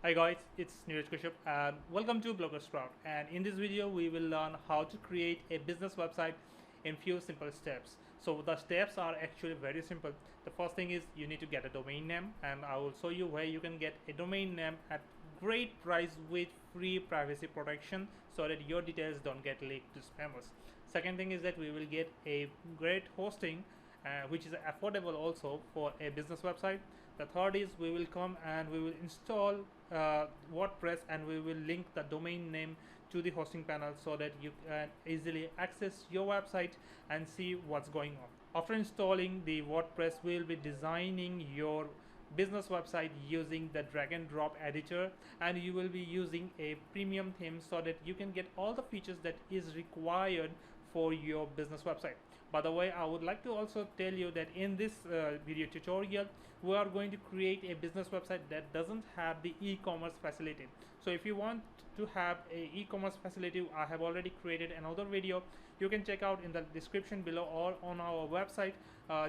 Hi guys, it's Neeraj Kashyap and welcome to BloggerSprout. And in this video, we will learn how to create a business website in few simple steps. So the steps are actually very simple. The first thing is you need to get a domain name, and I will show you where you can get a domain name at great price with free privacy protection so that your details don't get leaked to spammers. Second thing is that we will get a great hosting which is affordable also for a business website. The third is we will come and we will install WordPress, and we will link the domain name to the hosting panel so that you can easily access your website and see what's going on. After installing the WordPress, we will be designing your business website using the drag and drop editor, and you will be using a premium theme so that you can get all the features that is required for your business website. By the way, I would like to also tell you that in this video tutorial, we are going to create a business website that doesn't have the e-commerce facility. So if you want to have a e-commerce facility, I have already created another video. You can check out in the description below or on our website.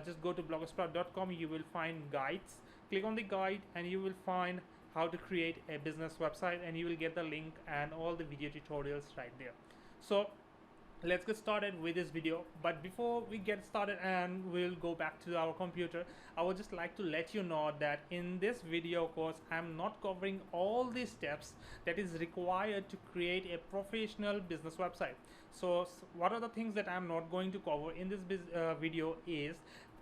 Just go to bloggersprout.com. You will find guides. Click on the guide and you will find how to create a business website, and you will get the link and all the video tutorials right there. So let's get started with this video. But before we get started and we'll go back to our computer, I would just like to let you know that in this video course, I'm not covering all the steps that is required to create a professional business website. So what are the things that I'm not going to cover in this video is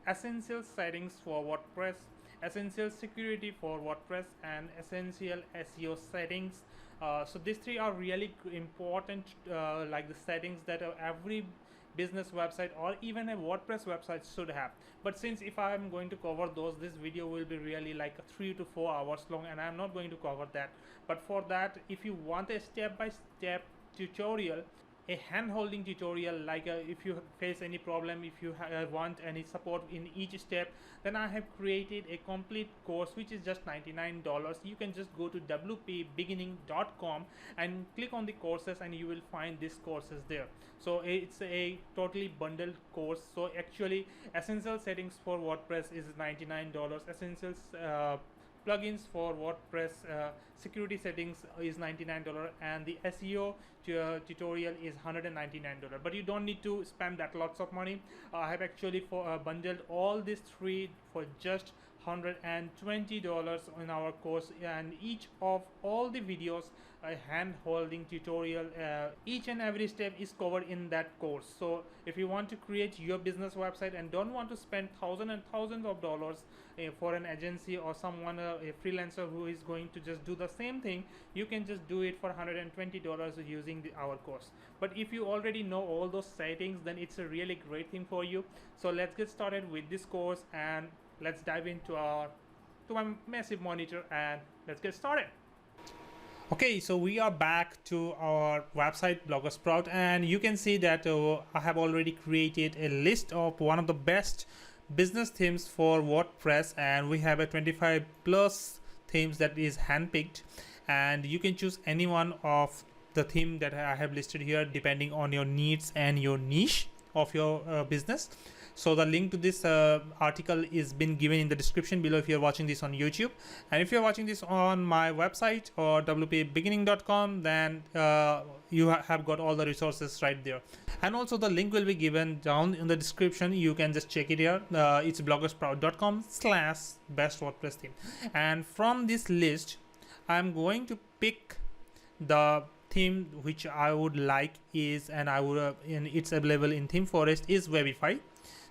essential settings for WordPress, essential security for WordPress, and essential SEO settings. So these three are really important, like the settings that every business website or even a WordPress website should have. But since if I'm going to cover those, this video will be really like 3 to 4 hours long, and I'm not going to cover that. But for that, if you want a step-by-step tutorial, a hand-holding tutorial, like if you face any problem, if you want any support in each step, then I have created a complete course which is just $99. You can just go to wpbeginning.com and click on the courses, and you will find these courses there. So it's a totally bundled course. So actually, essential settings for WordPress is $99. Essentials plugins for WordPress security settings is $99, and the SEO tutorial is $199. But you don't need to spend that lots of money. I have actually bundled all these three for just $120 in our course, and each of all the videos, a hand-holding tutorial, each and every step is covered in that course. So if you want to create your business website and don't want to spend thousands and thousands of dollars for an agency or someone, a freelancer who is going to just do the same thing, you can just do it for $120 using our course. But if you already know all those settings, then it's a really great thing for you. So let's get started with this course, and let's dive into my massive monitor, and let's get started. Okay, so we are back to our website BloggerSprout, and you can see that I have already created a list of one of the best business themes for WordPress, and we have a 25 plus themes that is handpicked, and you can choose any one of the theme that I have listed here depending on your needs and your niche of your business. So the link to this article is been given in the description below if you're watching this on YouTube, and if you're watching this on my website or wpbeginning.com, then you have got all the resources right there. And also the link will be given down in the description. You can just check it here. It's bloggersprout.com/best WordPress theme, and from this list I'm going to pick the theme which I would like is, and I would and it's available in Theme Forest, is Webify.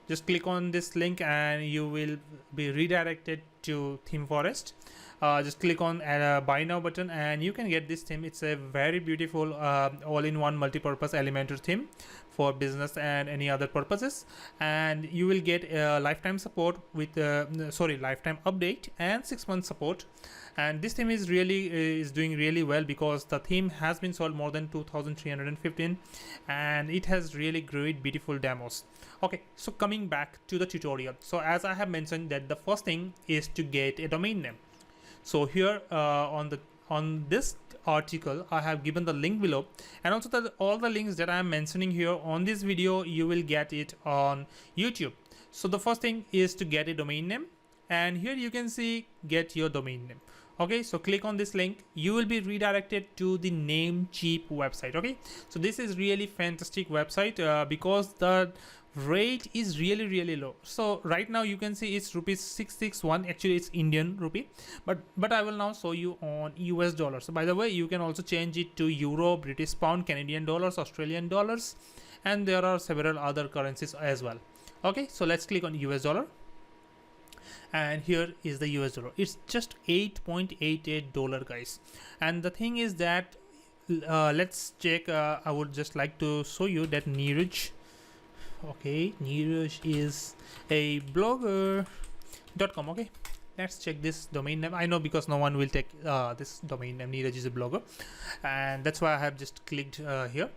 Just click on this link and you will be redirected to Theme Forest. Just click on buy now button and you can get this theme. It's a very beautiful all-in-one multi-purpose Elementor theme for business and any other purposes, and you will get lifetime support with lifetime update and 6-month support. And this theme is doing really well because the theme has been sold more than 2,315, and it has really great beautiful demos. Okay, so coming back to the tutorial, so as I have mentioned that the first thing is to get a domain name. So here on this article I have given the link below, and also all the links that I am mentioning here on this video, you will get it on YouTube. So the first thing is to get a domain name, and here you can see get your domain name. Okay, so click on this link, you will be redirected to the Namecheap website. Okay, so this is really fantastic website because the rate is really low. So right now you can see it's rupees 661, actually it's Indian rupee, but I will now show you on US dollars. So by the way, you can also change it to euro, British pound, Canadian dollars, Australian dollars, and there are several other currencies as well. Okay, so let's click on US dollar, and here is the US dollar. It's just $8.88, guys. And the thing is that let's check. I would just like to show you that Neeraj. Okay, Neeraj is a blogger.com. Okay, let's check this domain name. I know because no one will take this domain name. Neeraj is a blogger, and that's why I have just clicked here.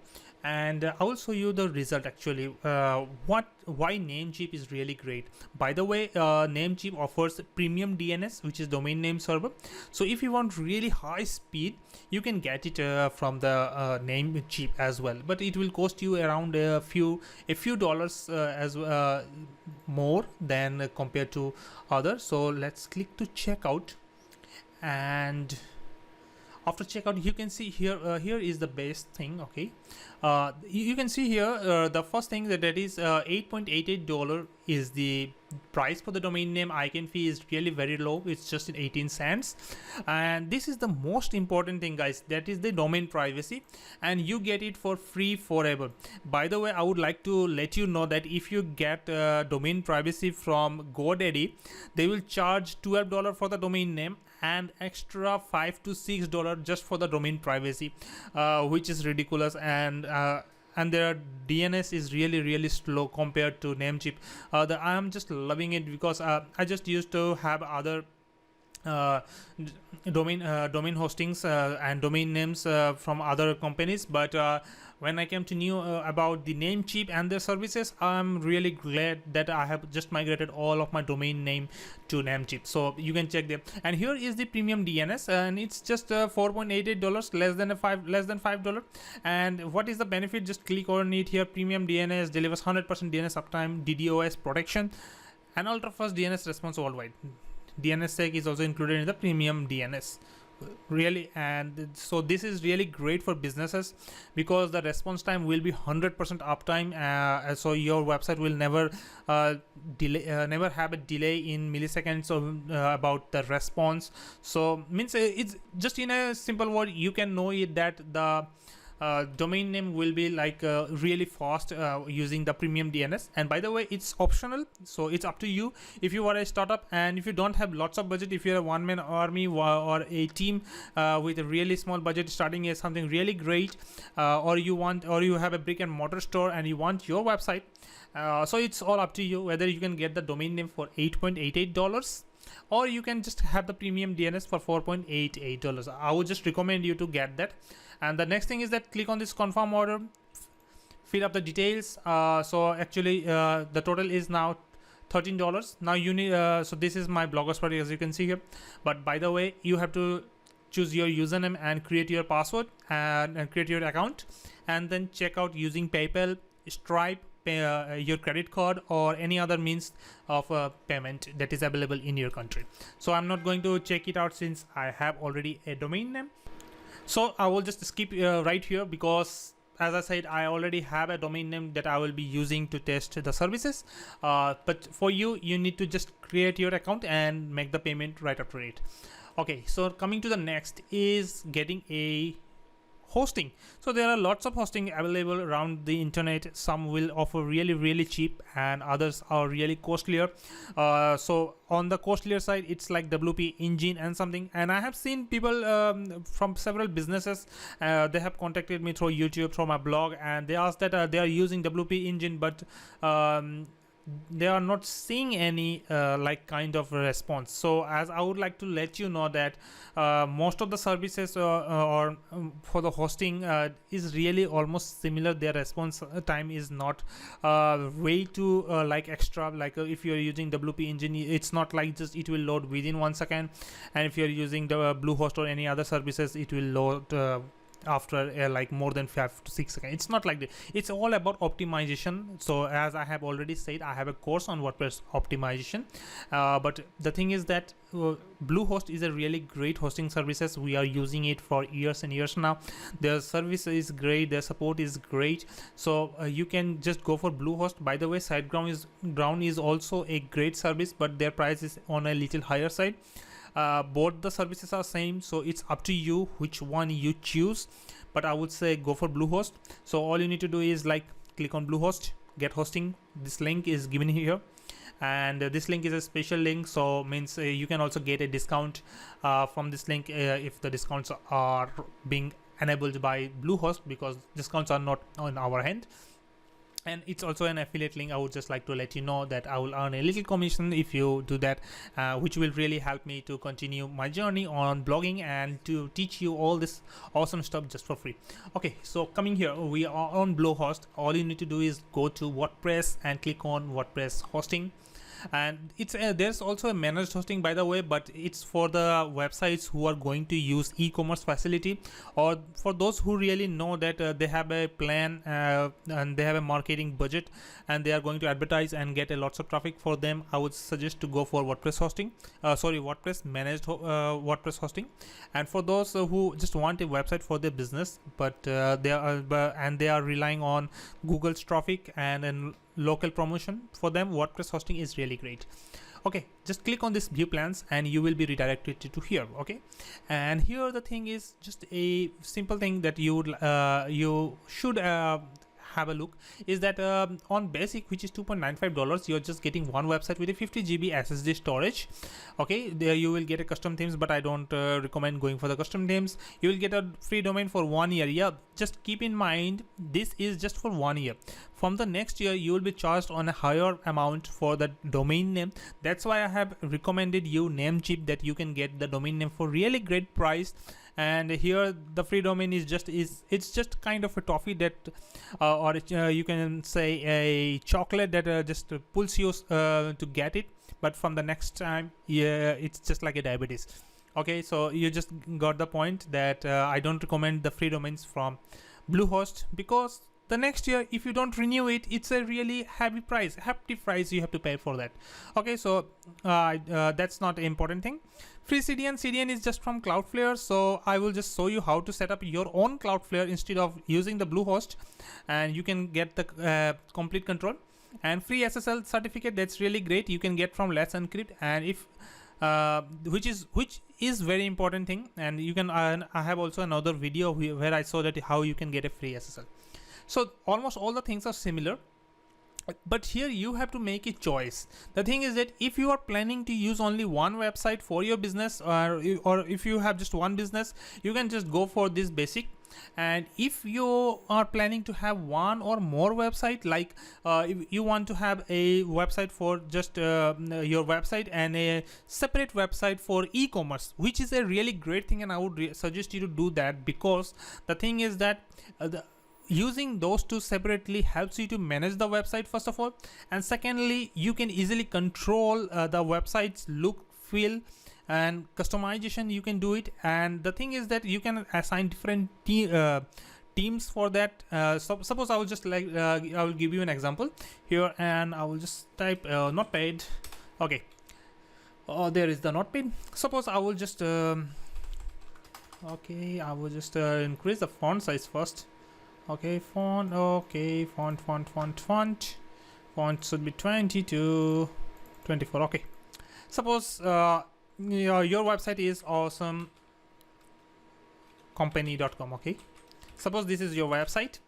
And I will show you the result actually. Why Namecheap is really great. By the way, Namecheap offers premium DNS, which is domain name server. So if you want really high speed, you can get it from the Namecheap as well. But it will cost you around a few dollars more than compared to others. So let's click to checkout, and after checkout you can see here here is the best thing. Okay, you can see here the first thing that is $8.88 is the price for the domain name. Icon fee is really very low, it's just in 18 cents. And this is the most important thing, guys, that is the domain privacy, and you get it for free forever. By the way, I would like to let you know that if you get domain privacy from GoDaddy, they will charge $12 for the domain name and extra $5 to $6 just for the domain privacy, which is ridiculous. And their DNS is really slow compared to Namecheap. I am just loving it because I just used to have other domain hostings and domain names from other companies, but when I came to know about the Namecheap and their services, I'm really glad that I have just migrated all of my domain name to Namecheap. So you can check them. And here is the premium DNS, and it's just $4.88, less than $5. And what is the benefit? Just click on it here. Premium DNS delivers 100% DNS uptime, DDoS protection, and ultra fast DNS response worldwide. DNSSEC is also included in the premium DNS. Really, and so this is really great for businesses because the response time will be 100% uptime, so your website will never never have a delay in milliseconds about the response. So means it's just in a simple word, you can know it that the domain name will be like really fast using the premium DNS. And by the way, it's optional, so it's up to you. If you are a startup and if you don't have lots of budget, if you're a one-man army or a team with a really small budget starting as something really great, or you have a brick and mortar store and you want your website, so it's all up to you whether you can get the domain name for $8.88 or you can just have the premium DNS for $4.88. I would just recommend you to get that. And the next thing is that click on this confirm order, fill up the details. So actually the total is now $13. Now you need so this is my BloggerSprout, as you can see here. But by the way, you have to choose your username and create your password and create your account, and then check out using PayPal, Stripe, your credit card, or any other means of payment that is available in your country. So I'm not going to check it out since I have already a domain name. So I will just skip right here because, as I said, I already have a domain name that I will be using to test the services. But for you need to just create your account and make the payment right after it. Okay, so coming to the next is getting a hosting. So there are lots of hosting available around the internet. Some will offer really cheap and others are really costlier. So on the costlier side, it's like WP Engine and something. And I have seen people from several businesses, they have contacted me through YouTube, through my blog, and they asked that they are using WP Engine, but they are not seeing any like kind of response. So as I would like to let you know that most of the services or for the hosting is really almost similar. Their response time is not way too like extra. Like if you're using WP Engine, it's not like just it will load within 1 second, and if you're using the Bluehost or any other services, it will load after like more than 5 to 6 seconds. It's not like that. It's all about optimization. So as I have already said, I have a course on WordPress optimization, but the thing is that Bluehost is a really great hosting services. We are using it for years and years now. Their service is great, their support is great, so you can just go for Bluehost. By the way, SiteGround is also a great service, but their price is on a little higher side. Both the services are same, so it's up to you which one you choose, but I would say go for Bluehost. So all you need to do is like click on Bluehost, get hosting. This link is given here, and this link is a special link, so means you can also get a discount from this link if the discounts are being enabled by Bluehost, because discounts are not on our end. And it's also an affiliate link. I would just like to let you know that I will earn a little commission if you do that, which will really help me to continue my journey on blogging and to teach you all this awesome stuff just for free. Okay, so coming here, we are on Bluehost. All you need to do is go to WordPress and click on WordPress hosting. And it's there's also a managed hosting, by the way, but it's for the websites who are going to use e-commerce facility, or for those who really know that they have a plan and they have a marketing budget and they are going to advertise and get a lots of traffic. For them, I would suggest to go for WordPress hosting, WordPress managed WordPress hosting. And for those who just want a website for their business, but they are relying on Google's traffic and local promotion, for them WordPress hosting is really great. Okay, just click on this view plans and you will be redirected to here. Okay, and here the thing is just a simple thing that you should have a look is that on basic, which is $2.95, you're just getting one website with a 50 GB SSD storage. Okay, there you will get a custom themes, but I don't recommend going for the custom themes. You will get a free domain for 1 year. Yeah, just keep in mind this is just for 1 year. From the next year you will be charged on a higher amount for the domain name. That's why I have recommended you Namecheap, that you can get the domain name for really great price. And here the free domain is it's just kind of a toffee that or you can say a chocolate that just pulls you to get it, but from the next time, yeah, it's just like a diabetes. Okay, so you just got the point that I don't recommend the free domains from Bluehost, because the next year if you don't renew it, it's a really hefty price you have to pay for that. Okay, so that's not an important thing. Free CDN is just from Cloudflare, so I will just show you how to set up your own Cloudflare instead of using the Bluehost, and you can get the complete control. And free SSL certificate, that's really great, you can get from Let's Encrypt, and if which is very important thing. And you can I have also another video where I saw that how you can get a free SSL. So almost all the things are similar, but here you have to make a choice. The thing is that if you are planning to use only one website for your business, or if you have just one business, you can just go for this basic. And if you are planning to have one or more website, like if you want to have a website for just your website and a separate website for e-commerce, which is a really great thing, and I would suggest you to do that, because the thing is that using those two separately helps you to manage the website, first of all, and secondly, you can easily control the website's look, feel, and customization. You can do it. And the thing is that you can assign different teams for that. Suppose I will just I will give you an example here, and I will just type Notepad. Okay, there is the Notepad. Suppose I will just okay, I will just increase the font size first. Okay, font. Okay, font should be 20 to 24. Okay, suppose your website is awesomecompany.com. okay, suppose this is your website,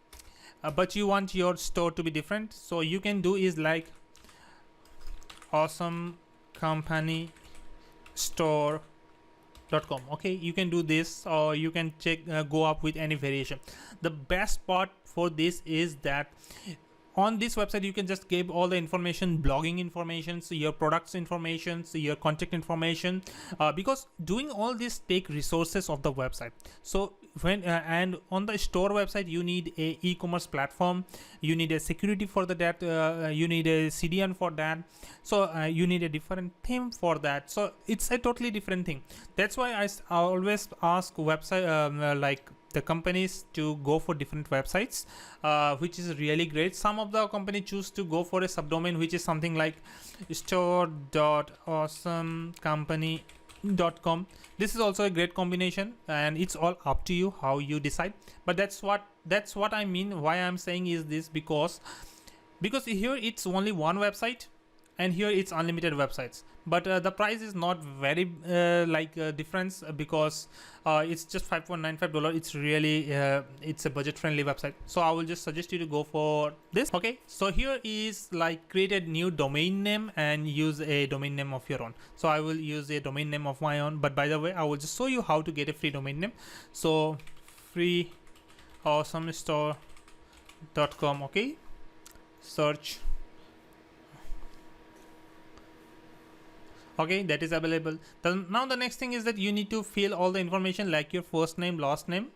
but you want your store to be different, so you can do is like awesomecompany.store.com. okay, you can do this, or you can check go up with any variation. The best part for this is that on this website you can just give all the information, blogging information, so your products information, so your contact information, because doing all this take resources of the website. So when and on the store website you need a e-commerce platform, you need a security for that, you need a CDN for that, so you need a different theme for that. So it's a totally different thing. That's why I always ask website like the companies to go for different websites, which is really great. Some of the company choose to go for a subdomain which is something like store.awesomecompany.com. This is also a great combination, and it's all up to you how you decide. But that's what I mean. Why I'm saying is this, because here it's only one website and here it's unlimited websites, but the price is not very difference, because it's just $5.95. It's really it's a budget friendly website, so I will just suggest you to go for this. Okay, so here is like create a new domain name and use a domain name of your own. So I will use a domain name of my own, but by the way, I will just show you how to get a free domain name. So free awesomestore.com. okay, search. Okay, that is available. Now the next thing is that you need to fill all the information like your first name, last name,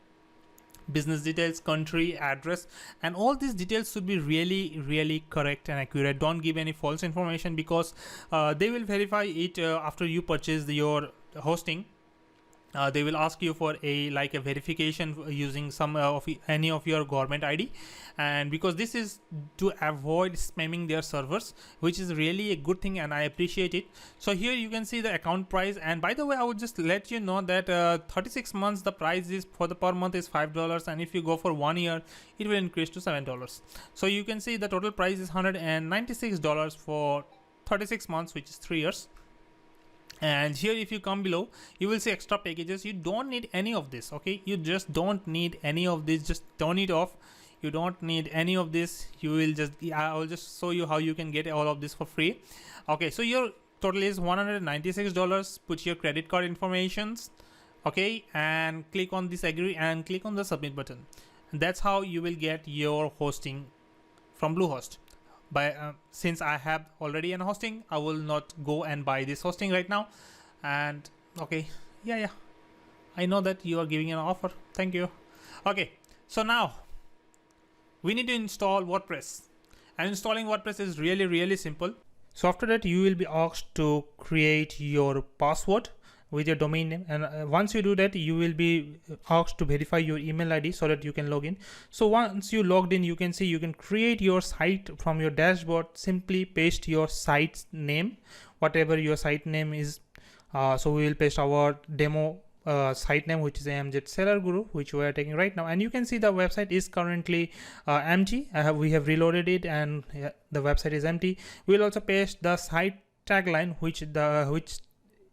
business details, country, address, and all these details should be really correct and accurate. Don't give any false information, because they will verify it after you purchase your hosting. They will ask you for a verification using some any of your government ID, and because this is to avoid spamming their servers, which is really a good thing, and I appreciate it. So here you can see the account price, and by the way, I would just let you know that 36 months the price is for the per month is $5, and if you go for 1 year it will increase to $7. So you can see the total price is $196 for 36 months, which is 3 years. And here if you come below, you will see extra packages. You don't need any of this. Okay, you just don't need any of this. Just turn it off. You don't need any of this. You will just, I will just show you how you can get all of this for free. Okay, so your total is $196. Put your credit card informations, okay, and click on this agree and click on the submit button. And that's how you will get your hosting from Bluehost. Since I have already an hosting, I will not go and buy this hosting right now. And okay, yeah, I know that you are giving an offer. Thank you. Okay, so now we need to install WordPress, and installing WordPress is really simple. So after that, you will be asked to create your password with your domain name, and once you do that, you will be asked to verify your email ID so that you can log in. So once you logged in, you can see you can create your site from your dashboard. Simply paste your site's name, whatever your site name is. So we will paste our demo site name, which is AMZ Seller Guru, which we are taking right now, and you can see the website is currently empty. We have reloaded it, and the website is empty. We'll also paste the site tagline, which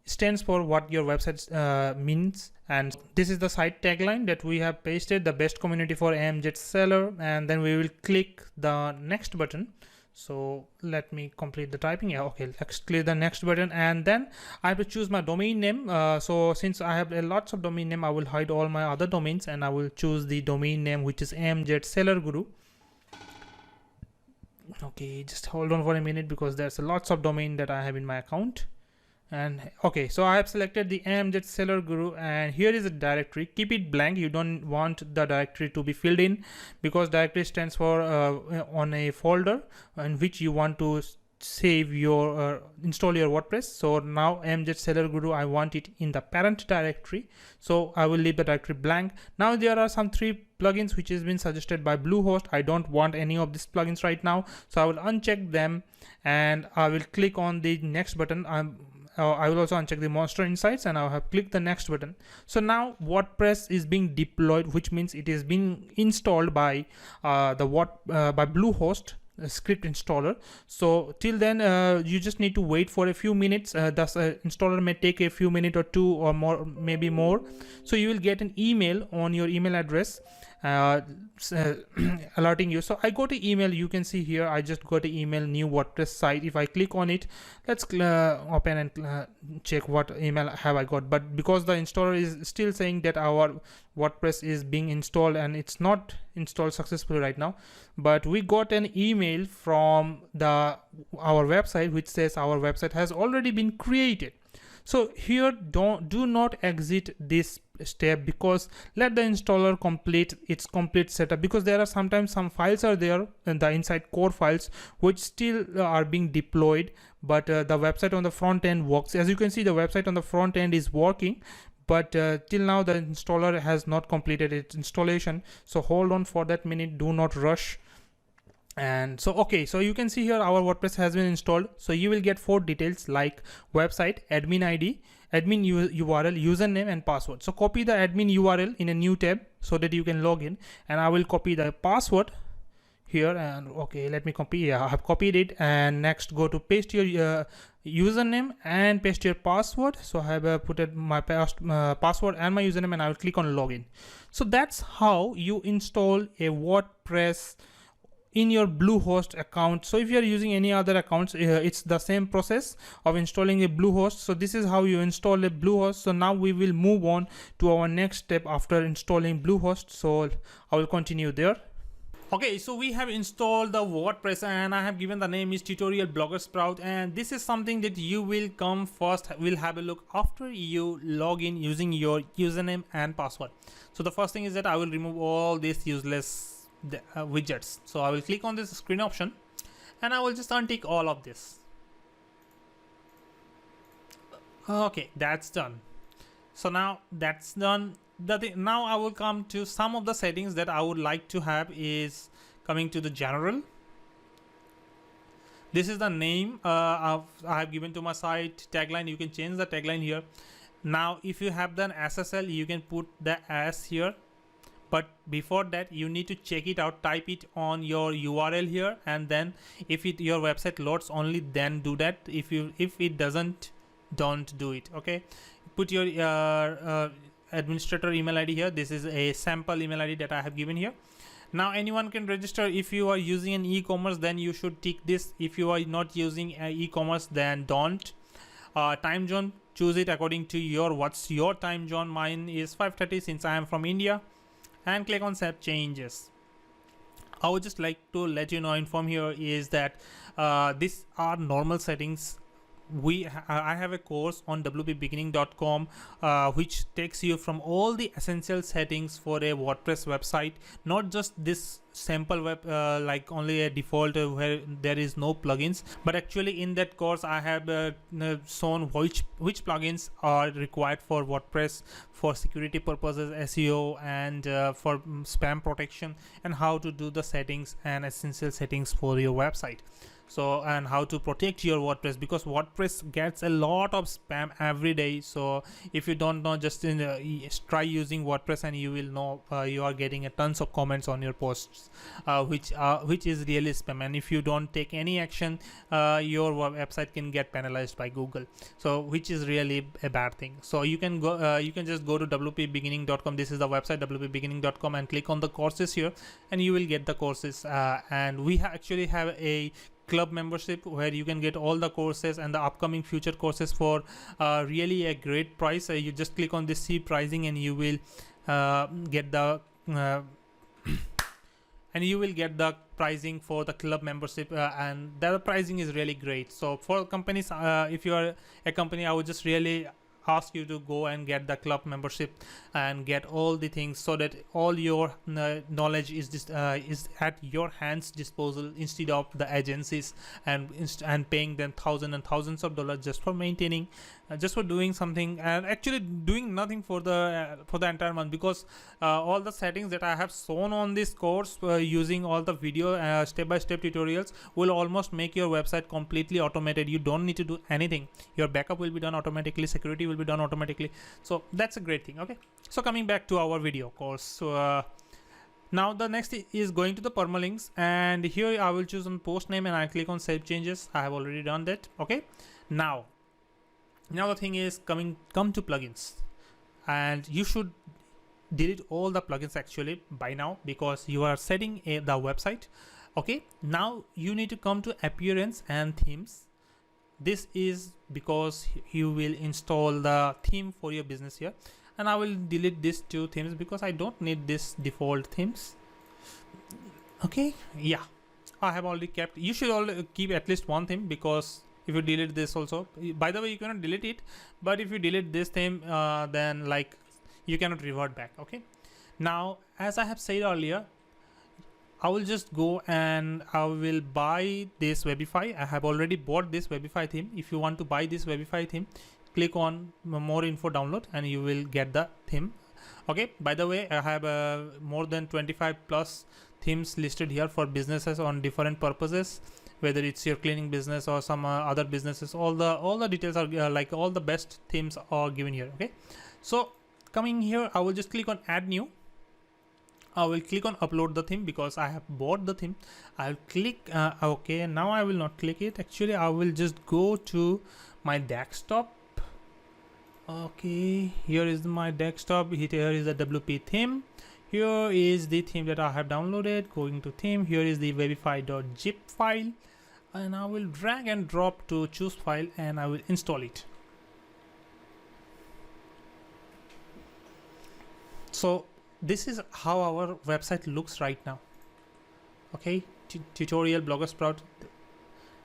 stands for what your website means, and this is the site tagline that we have pasted: the best community for AMZ seller. And then we will click the next button. So let me complete the typing. Yeah, okay, let's click the next button, and then I have to choose my domain name. So since I have lots of domain name, I will hide all my other domains, and I will choose the domain name which is AMZ Seller Guru. Okay, just hold on for a minute, because there's lots of domain that I have in my account. And okay, so I have selected the AMZ Seller Guru, and here is a directory. Keep it blank. You don't want the directory to be filled in, because directory stands for on a folder in which you want to save your install your WordPress. So now AMZ Seller Guru, I want it in the parent directory, so I will leave the directory blank. Now there are some 3 plugins which has been suggested by Bluehost. I don't want any of these plugins right now, so I will uncheck them, and I will click on the next button. I will also uncheck the Monster Insights, and I have clicked the next button. So now WordPress is being deployed, which means it is being installed by by Bluehost script installer. So till then, you just need to wait for a few minutes. The installer may take a few minutes or 2 or more, maybe more. So you will get an email on your email address alerting you. So I go to email. You can see here I just got an email, new WordPress site. If I click on it, let's open and check what email have I got. But because the installer is still saying that our WordPress is being installed and it's not installed successfully right now, but we got an email from our website which says our website has already been created. So here do not exit this step, because let the installer complete its complete setup, because there are sometimes some files are there in the inside core files which still are being deployed, but the website on the front end works. As you can see, the website on the front end is working, but till now the installer has not completed its installation, so hold on for that minute, do not rush. And so okay, so you can see here our WordPress has been installed. So you will get 4 details like website, admin ID, admin URL, username and password. So copy the admin URL in a new tab so that you can log in, and I will copy the password here. And okay, let me copy. Yeah, I have copied it. And next go to paste your username and paste your password. So I have put my password and my username, and I will click on login. So that's how you install a WordPress in your Bluehost account. So if you are using any other accounts, it's the same process of installing a Bluehost. So this is how you install a Bluehost. So now we will move on to our next step after installing Bluehost. So I will continue there. Okay, so we have installed the WordPress, and I have given the name is tutorial BloggerSprout, and this is something that you will come first, we'll have a look after you log in using your username and password. So the first thing is that I will remove all these useless widgets. So I will click on this screen option and I will just untick all of this. Okay, that's done. So now that's done. Now I will come to some of the settings that I would like to have. Is coming to the general. This is the name I have given to my site. Tagline, you can change the tagline here. Now if you have done SSL, you can put the S here, but before that you need to check it out, type it on your URL here, and then if your website loads only then do that. If it doesn't, don't do it. Okay, put your administrator email ID here. This is a sample email ID that I have given here. Now anyone can register. If you are using an e-commerce, then you should tick this. If you are not using e-commerce, then don't. Time zone, choose it according to what's your time zone. Mine is 5:30 since I am from India, and click on save changes. I would just like to let you know, inform here is that these are normal settings. I have a course on wpbeginning.com which takes you from all the essential settings for a WordPress website, not just this sample web like only a default where there is no plugins, but actually in that course I have shown which plugins are required for WordPress for security purposes, SEO, and for spam protection, and how to do the settings and essential settings for your website. So, and how to protect your WordPress, because WordPress gets a lot of spam every day. So if you don't know, just try using WordPress and you will know you are getting a tons of comments on your posts which is really spam, and if you don't take any action, your website can get penalized by Google, so which is really a bad thing. So you can go you can just go to wpbeginning.com. This is the website, wpbeginning.com, and click on the courses here, and you will get the courses. And we actually have a club membership where you can get all the courses and the upcoming future courses for really a great price. You just click on this see pricing, and you will get the and you will get the pricing for the club membership, and the pricing is really great. So for companies, if you are a company, I would just really ask you to go and get the club membership and get all the things, so that all your knowledge is at your hands disposal, instead of the agencies and paying them thousands and thousands of dollars just for maintaining, just for doing something, and actually doing nothing for the entire month. Because all the settings that I have shown on this course using all the video step-by-step tutorials will almost make your website completely automated. You don't need to do anything. Your backup will be done automatically, security will be done automatically. So that's a great thing. Okay, so coming back to our video course, so now the next is going to the permalinks, and here I will choose on post name and I click on save changes. I have already done that. Okay, now the thing is come to plugins, and you should delete all the plugins actually by now, because you are setting the website. Okay, now you need to come to appearance and themes. This is because you will install the theme for your business here, and I will delete these 2 themes because I don't need this default themes. Okay, yeah, I have already kept. You should all keep at least 1 theme, because if you delete this also, by the way, you cannot delete it, but if you delete this theme, then like you cannot revert back. Okay, now as I have said earlier, I will just go and I will buy this Webify. I have already bought this Webify theme. If you want to buy this Webify theme, click on more info download and you will get the theme. Okay, by the way, I have more than 25 plus themes listed here for businesses on different purposes, whether it's your cleaning business or some other businesses. All the details are like all the best themes are given here. Okay, so coming here, I will just click on add new. I will click on upload the theme because I have bought the theme. I'll click okay, now I will not click it. Actually, I will just go to my desktop. Okay, here is my desktop. Here is the WP theme. Here is the theme that I have downloaded. Going to theme, here is the webify.zip file, and I will drag and drop to choose file and I will install it. So this is how our website looks right now. Okay, tutorial BloggerSprout,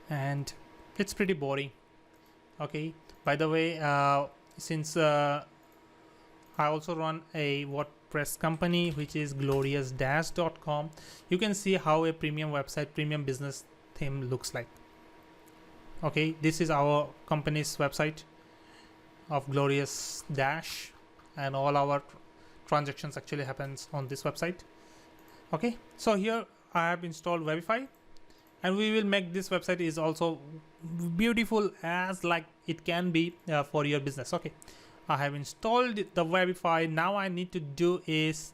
and it's pretty boring. Okay, by the way, since I also run a WordPress company which is glorious-.com, you can see how a premium website, premium business theme looks like. Okay, this is our company's website of glorious dash, and all our transactions actually happens on this website. Okay, so here I have installed Webify, and we will make this website is also beautiful as like it can be for your business. Okay, I have installed the Webify. Now I need to do is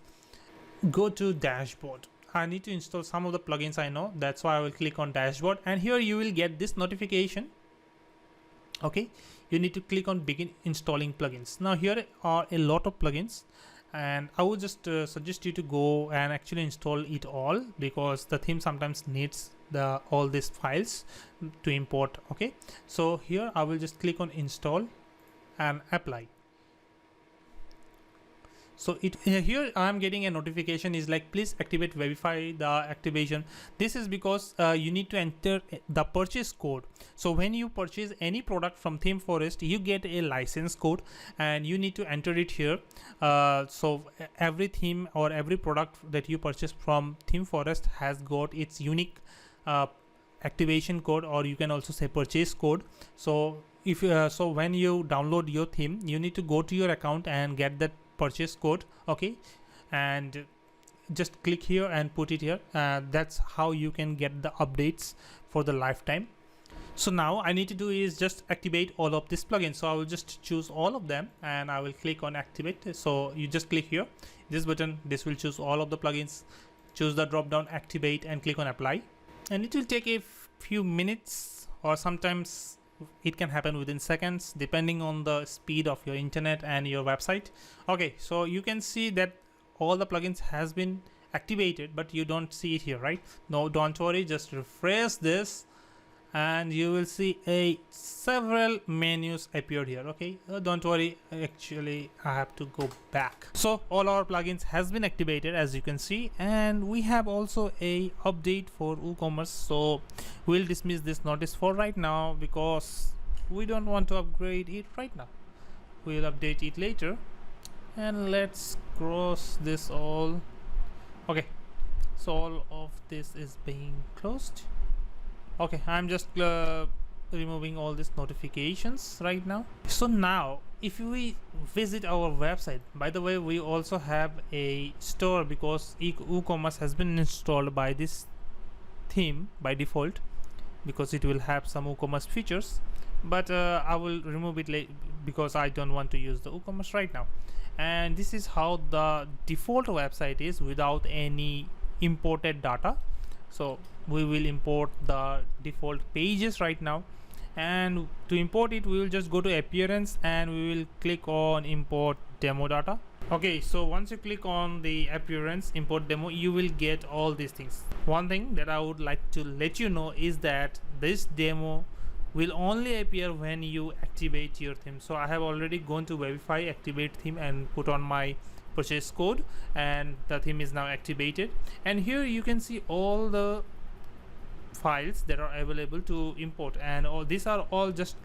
go to dashboard. I need to install some of the plugins I know. That's why I will click on dashboard, and here you will get this notification. Okay, you need to click on begin installing plugins. Now here are a lot of plugins, and I would just suggest you to go and actually install it all, because the theme sometimes needs all these files to import. Okay, so here I will just click on install and apply. So here I am getting a notification is like, please activate Webify the activation. This is because you need to enter the purchase code. So when you purchase any product from ThemeForest, you get a license code and you need to enter it here. So every theme or every product that you purchase from ThemeForest has got its unique activation code, or you can also say purchase code. So if so when you download your theme, you need to go to your account and get that purchase code. Okay, and just click here and put it here. That's how you can get the updates for the lifetime. So now I need to do is just activate all of these plugins. So I will just choose all of them and I will click on activate. So you just click here, this button, this will choose all of the plugins. Choose the drop down activate and click on apply, and it will take a few minutes, or sometimes it can happen within seconds depending on the speed of your internet and your website. Okay, so you can see that all the plugins has been activated, but you don't see it here, right? No, don't worry, just refresh this and you will see several menus appeared here. Okay, don't worry, actually I have to go back. So all our plugins has been activated, as you can see, and we have also a update for WooCommerce. So we'll dismiss this notice for right now because we don't want to upgrade it right now. We'll update it later, and let's cross this all. Okay, so all of this is being closed. Okay, I'm just removing all these notifications right now. So now if we visit our website, by the way, we also have a store because WooCommerce has been installed by this theme by default, because it will have some WooCommerce features, but I will remove it later because I don't want to use the WooCommerce right now. And this is how the default website is without any imported data. So we will import the default pages right now, and to import it we will just go to appearance and we will click on import demo data. Okay, so once you click on the appearance import demo, you will get all these things. One thing that I would like to let you know is that this demo will only appear when you activate your theme. So I have already gone to Webify, activate theme, and put on my purchase code, and the theme is now activated. And here you can see all the files that are available to import, and all these are all just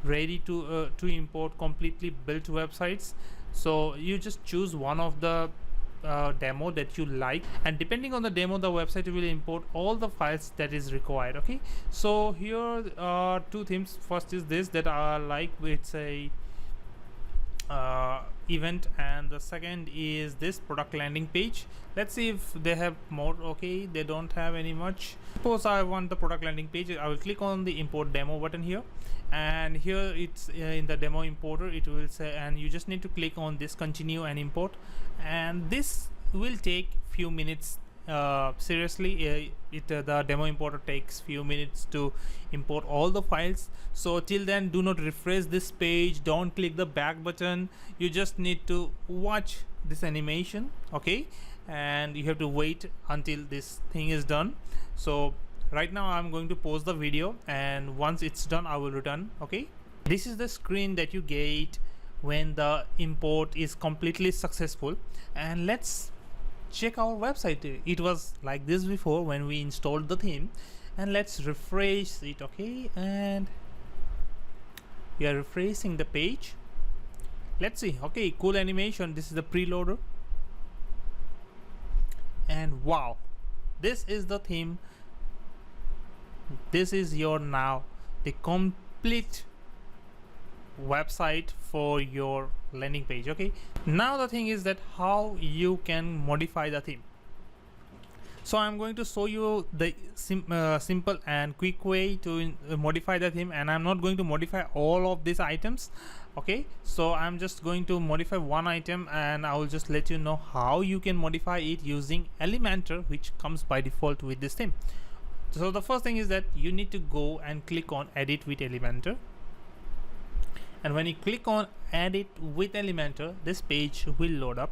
ready to import, completely built websites. So you just choose one of the demo that you like, and depending on the demo, the website will import all the files that is required. Okay, so here are two themes. First is this that I like, it's a event, and the second is this product landing page. Let's see if they have more. Okay, they don't have any much. Suppose I want the product landing page. I will click on the import demo button here, and here it's in the demo importer it will say, and you just need to click on this continue and import, and this will take few minutes. Seriously, the demo importer takes few minutes to import all the files. So till then, do not refresh this page, don't click the back button. You just need to watch this animation, okay, and you have to wait until this thing is done. So right now I'm going to pause the video, and once it's done I will return. Okay, this is the screen that you get when the import is completely successful, and let's check our website. It was like this before when we installed the theme, and let's refresh it. Okay, and we are refreshing the page. Let's see. Okay, cool animation. This is the preloader, and wow, this is the theme. This is your now the complete website for your landing page. Okay, now the thing is that how you can modify the theme. So I'm going to show you the simple and quick way to modify the theme, and I'm not going to modify all of these items. Okay, so I'm just going to modify one item, and I will just let you know how you can modify it using Elementor, which comes by default with this theme. So the first thing is that you need to go and click on edit with Elementor, and when you click on edit with Elementor, this page will load up.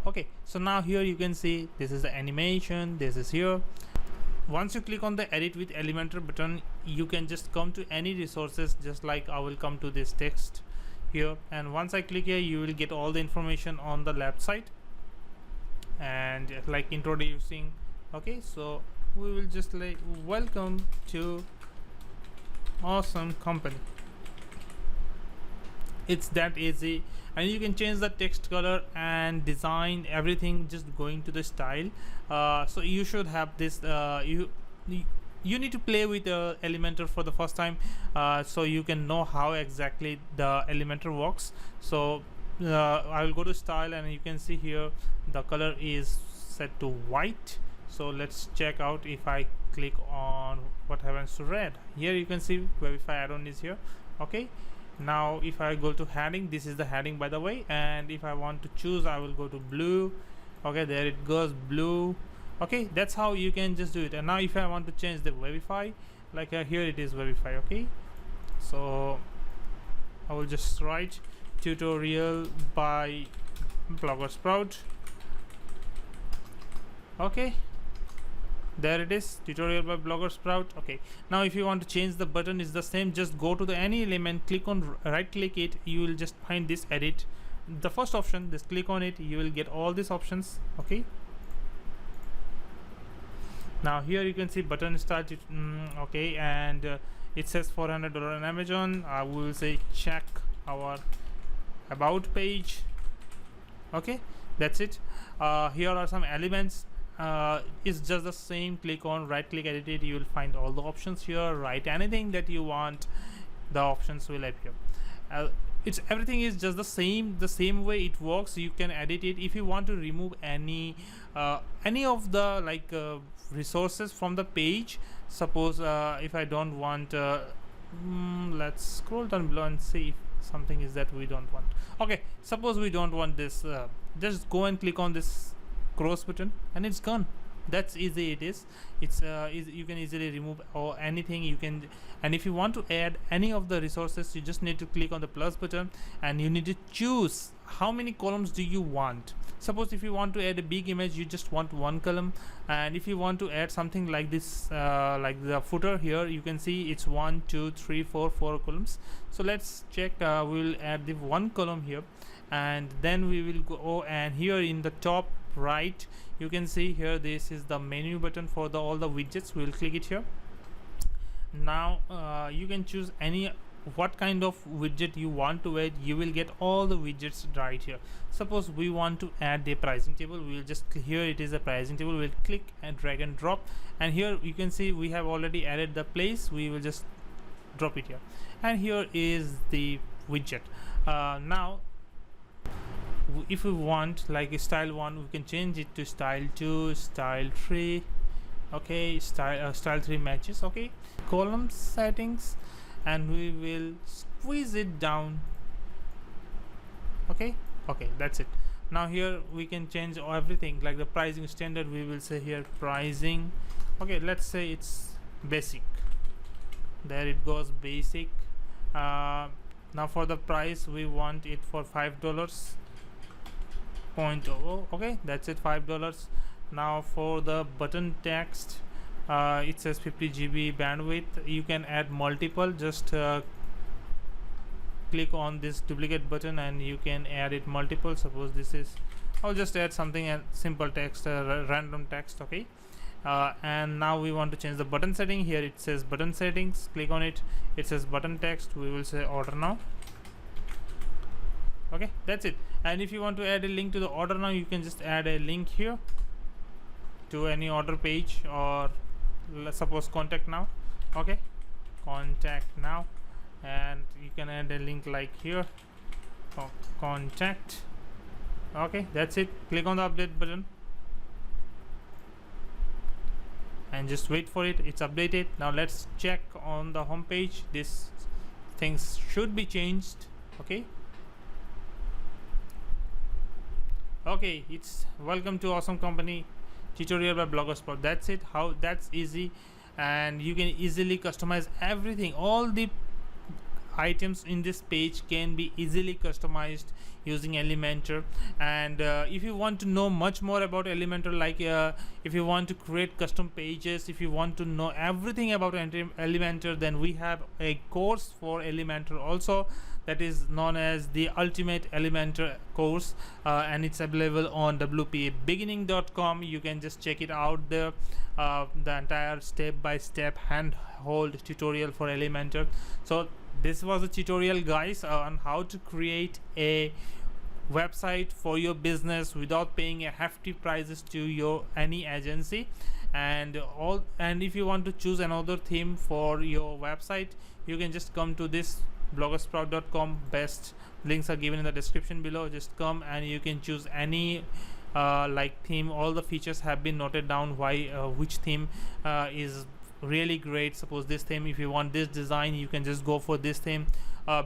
Okay, so now here you can see this is the animation, this is here. Once you click on the edit with Elementor button, you can just come to any resources, just like I will come to this text here, and once I click here you will get all the information on the left side, and like introducing. Okay, so we will just like welcome to awesome company. It's that easy, and you can change the text color and design everything just going to the style. So you should have this. You need to play with Elementor for the first time, so you can know how exactly the Elementor works. So I will go to style, and you can see here the color is set to white. So let's check out. If I click on what happens to red, here you can see verify add-on is here. Okay, now if I go to heading, this is the heading by the way, and if I want to choose, I will go to blue. Okay, there it goes, blue. Okay, that's how you can just do it. And now if I want to change the verify, like here it is verify. Okay, so I will just write tutorial by BloggerSprout. Okay, there it is, tutorial by BloggerSprout. Okay, now if you want to change the button, is the same. Just go to the any element, click on right click it, you will just find this edit, the first option, just click on it, you will get all these options. Okay, now here you can see button start. Okay, and it says $400 on Amazon. I will say check our about page. Okay, that's it. Here are some elements. It's just the same. Click on right click edit it, you will find all the options here. Write anything that you want, the options will appear. It's everything is just the same way it works. You can edit it. If you want to remove any of the like resources from the page, suppose if I don't want let's scroll down below and see if something is that we don't want. Okay, suppose we don't want this, just go and click on this cross button and it's gone. That's easy it is. It's you can easily remove or anything you can. And if you want to add any of the resources, you just need to click on the plus button and you need to choose how many columns do you want. Suppose if you want to add a big image, you just want one column, and if you want to add something like this, like the footer here, you can see it's 1 2 3 4 columns. So let's check. We'll add the one column here, and then we will go, and here in the top right you can see here this is the menu button for the all the widgets. We will click it here. Now you can choose any what kind of widget you want to add. You will get all the widgets right here. Suppose we want to add the pricing table, we will just here it is a pricing table. We'll click and drag and drop, and here you can see we have already added the place. We will just drop it here, and here is the widget. Now if we want like a style 1, we can change it to style 2, style 3. Okay, style 3 matches. Okay, column settings, and we will squeeze it down. Okay, that's it. Now here we can change everything, like the pricing standard, we will say here pricing. Okay, let's say it's basic. There it goes, basic. Now for the price, we want it for $5.00. Okay, that's it, $5. Now for the button text, it says 50 GB bandwidth. You can add multiple, just click on this duplicate button and you can add it multiple. Suppose this is, I'll just add something simple text, random text. Okay, and now we want to change the button setting. Here it says button settings, click on it, it says button text, we will say order now. Okay, that's it. And if you want to add a link to the order now, you can just add a link here to any order page, or let's suppose contact now. Okay, contact now, and you can add a link like here, contact. Okay, that's it. Click on the update button and just wait for it. It's updated. Now let's check on the home page. This things should be changed. Okay, it's welcome to awesome company tutorial by BloggerSprout. That's it. That's easy, and you can easily customize everything. All the items in this page can be easily customized using Elementor. And if you want to know much more about Elementor, like if you want to create custom pages, if you want to know everything about Elementor, then we have a course for Elementor also, that is known as the Ultimate Elementor course, and it's available on wpabeginning.com. You can just check it out there, the entire step-by-step handhold tutorial for Elementor. So this was a tutorial, guys, on how to create a website for your business without paying a hefty prices to your any agency. And if you want to choose another theme for your website, you can just come to this bloggersprout.com. best links are given in the description below. Just come and you can choose any like theme. All the features have been noted down, why which theme is really great. Suppose this theme, if you want this design, you can just go for this theme.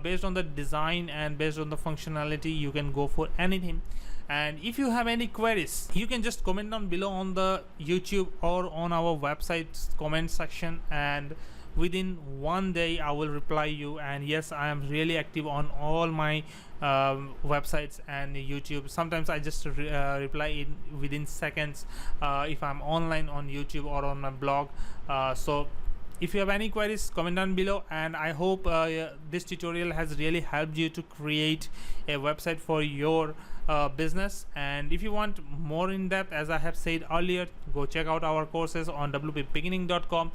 Based on the design and based on the functionality, you can go for anything. And if you have any queries, you can just comment down below on the YouTube or on our website's comment section, and within one day I will reply you. And yes, I am really active on all my websites and YouTube. Sometimes I just reply in within seconds if I'm online on YouTube or on my blog. So if you have any queries, comment down below. And I hope this tutorial has really helped you to create a website for your business. And if you want more in depth, as I have said earlier, go check out our courses on wpabeginning.com.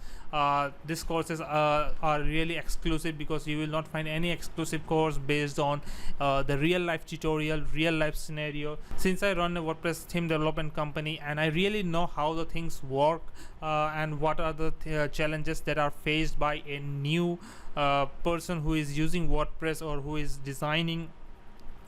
These courses are really exclusive, because you will not find any exclusive course based on the real life tutorial, real life scenario. Since I run a WordPress theme development company, and I really know how the things work and what are the challenges that are faced by a new person who is using WordPress or who is designing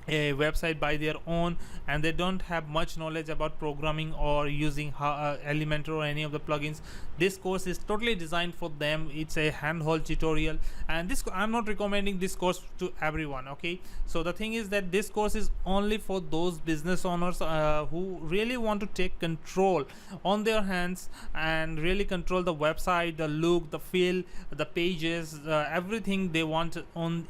a website by their own, and they don't have much knowledge about programming or using Elementor or any of the plugins. This course is totally designed for them. It's a handhold tutorial, and this I'm not recommending this course to everyone. Okay, so the thing is that this course is only for those business owners who really want to take control on their hands and really control the website, the look, the feel, the pages, everything they want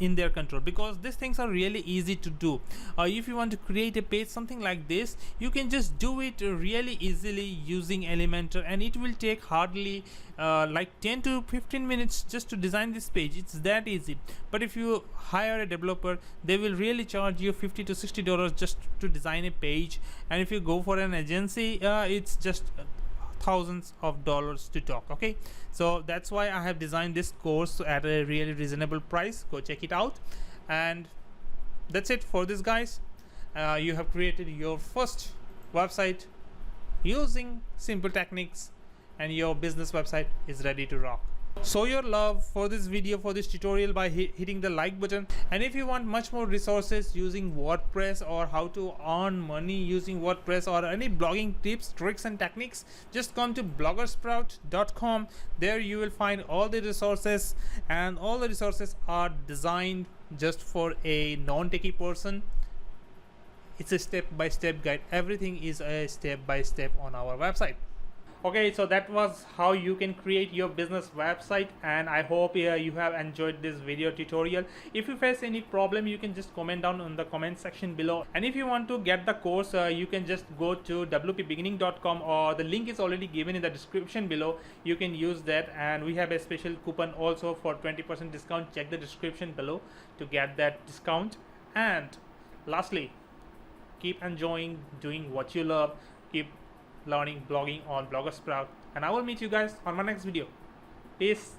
in their control, because these things are really easy to do. If you want to create a page something like this, you can just do it really easily using Elementor, and it will take hardly like 10 to 15 minutes just to design this page. It's that easy. But if you hire a developer, they will really charge you $50 to $60 just to design a page, and if you go for an agency, it's just thousands of dollars to talk. Okay, so that's why I have designed this course at a really reasonable price. Go check it out. And that's it for this, guys. You have created your first website using simple techniques, and your business website is ready to rock. Show your love for this video, for this tutorial, by hitting the like button. And if you want much more resources using WordPress, or how to earn money using WordPress, or any blogging tips, tricks and techniques, just come to bloggersprout.com. there you will find all the resources, and all the resources are designed just for a non-techie person. It's a step-by-step guide. Everything is a step-by-step on our website. Okay, so that was how you can create your business website, and I hope you have enjoyed this video tutorial. If you face any problem, you can just comment down in the comment section below. And if you want to get the course, you can just go to wpbeginning.com, or the link is already given in the description below. You can use that, and we have a special coupon also for 20% discount. Check the description below to get that discount. And lastly, keep enjoying doing what you love. Keep learning blogging on BloggerSprout, and I will meet you guys on my next video. Peace.